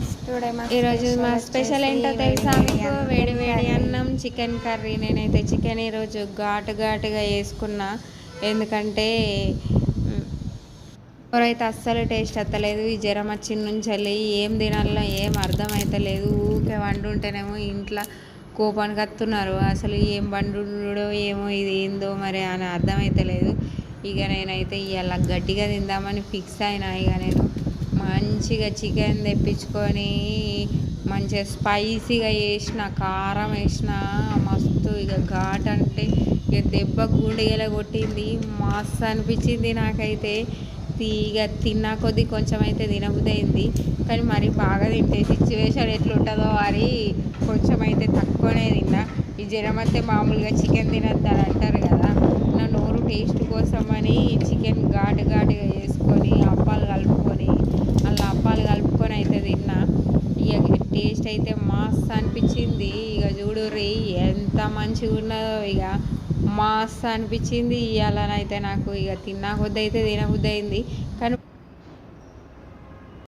Friends, today మా ఈరోజు మా స్పెషల్ ఏంటో తెలుసా మీకు? వేడి వేడి కర్రీ. అన్నం, చికెన్ కర్రీ. నేనైతే చికెన్ ఈరోజు ఘాటుగా వేసుకున్నా, ఎందుకంటే ఎవరైతే అస్సలు టేస్ట్ వస్తలేదు. ఈ జ్వరం వచ్చిన నుంచి వెళ్ళి ఏం తినాలో ఏం అర్థమవుతలేదు. ఊరికే వండుంటేనేమో ఇంట్లో కోపానికి వస్తున్నారు. అసలు ఏం వండుడో ఏమో, ఇది ఏందో మరి అని అర్థమవుతలేదు. ఇక నేనైతే ఇవాళ గట్టిగా తిందామని ఫిక్స్ అయినా. ఇక నేను మంచిగా చికెన్ తెప్పించుకొని మంచిగా స్పైసీగా వేసిన, కారం వేసిన, మస్తు ఇక ఘాట్ అంటే ఇక దెబ్బ గుండెలా కొట్టింది. మస్తు అనిపించింది నాకైతే. ఇక తిన్నా కొద్దీ కొంచెం అయితే తినబుద్ధి అయింది, కానీ మరి బాగా తింటే సిచ్యువేషన్ ఎట్లుంటుందో అని కొంచెం అయితే తక్కువనే తిన్నా. ఈ జ్వరం అయితే మామూలుగా చికెన్ తినద్దని అంటారు కదా, నా నోరు టేస్ట్ కోసమని చికెన్ ఘాటుగా వేసుకొని అప్పాలు కలుపుకొని అయితే తిన్నా. ఇక టేస్ట్ అయితే మస్తు అనిపించింది. ఇక చూడుర్రి ఎంత మంచిగా ఉన్నదో. ఇక మస్తు అనిపించింది. ఇవాళనైతే నాకు ఇక తిన్నా కొద్ది అయితే తినబుద్ధి అయింది, కానీ